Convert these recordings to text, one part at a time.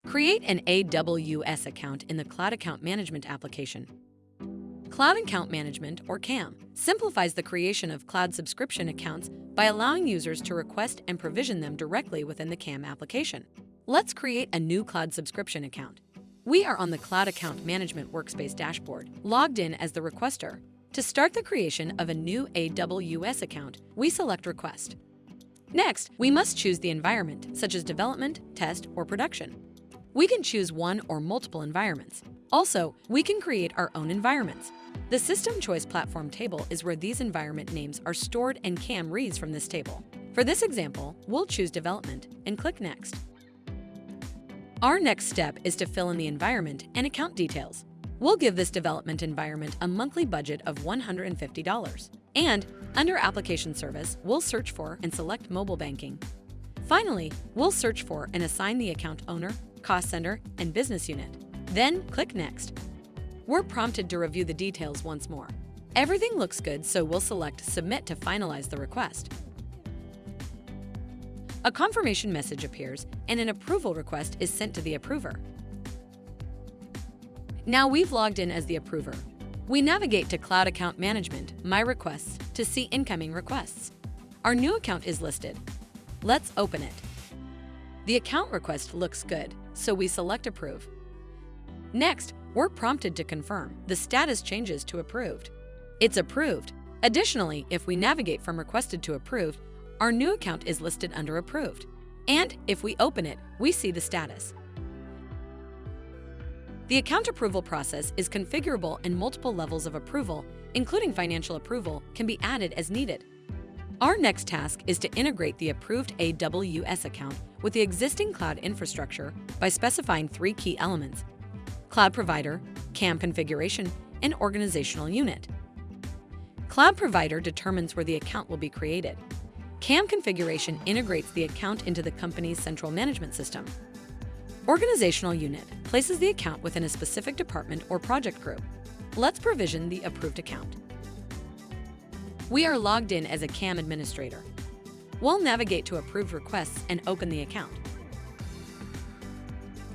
Create an AWS account in the Cloud Account Management application. Cloud Account Management, or CAM, simplifies the creation of cloud subscription accounts by allowing users to request and provision them directly within the CAM application. Let's create a new cloud subscription account. We are on the Cloud Account Management Workspace dashboard, logged in as the requester. To start the creation of a new AWS account, we select Request. Next, we must choose the environment, such as development, test, or production. We can choose one or multiple environments. Also, we can create our own environments. The System Choice Platform table is where these environment names are stored, and CAM reads from this table. For this example, we'll choose Development and click Next. Our next step is to fill in the environment and account details. We'll give this development environment a monthly budget of $150. And under Application Service, we'll search for and select Mobile Banking. Finally, we'll search for and assign the account owner, cost center, and business unit. Then click Next. We're prompted to review the details once more. Everything looks good, so we'll select Submit to finalize the request. A confirmation message appears and an approval request is sent to the approver. Now we've logged in as the approver. We navigate to Cloud Account Management, My Requests, to see incoming requests. Our new account is listed. Let's open it. The account request looks good, so we select Approve. Next, we're prompted to confirm. The status changes to Approved. It's approved. Additionally, if we navigate from Requested to Approved, our new account is listed under Approved. And if we open it, we see the status. The account approval process is configurable, and multiple levels of approval, including financial approval, can be added as needed. Our next task is to integrate the approved AWS account with the existing cloud infrastructure by specifying 3 key elements: Cloud Provider, CAM Configuration, and Organizational Unit. Cloud Provider determines where the account will be created. CAM Configuration integrates the account into the company's central management system. Organizational Unit places the account within a specific department or project group. Let's provision the approved account. We are logged in as a CAM administrator. We'll navigate to Approved Requests and open the account.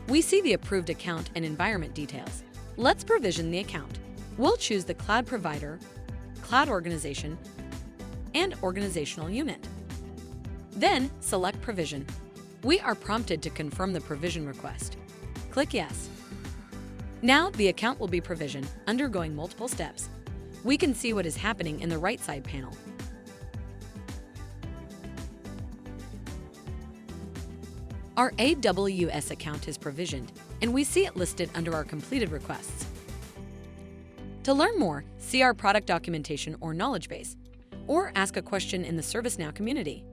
We see the approved account and environment details. Let's provision the account. We'll choose the Cloud Provider, Cloud Organization, and Organizational Unit. Then select Provision. We are prompted to confirm the provision request. Click Yes. Now the account will be provisioned, undergoing multiple steps. We can see what is happening in the right side panel. Our AWS account is provisioned, and we see it listed under our completed requests. To learn more, see our product documentation or knowledge base, or ask a question in the ServiceNow community.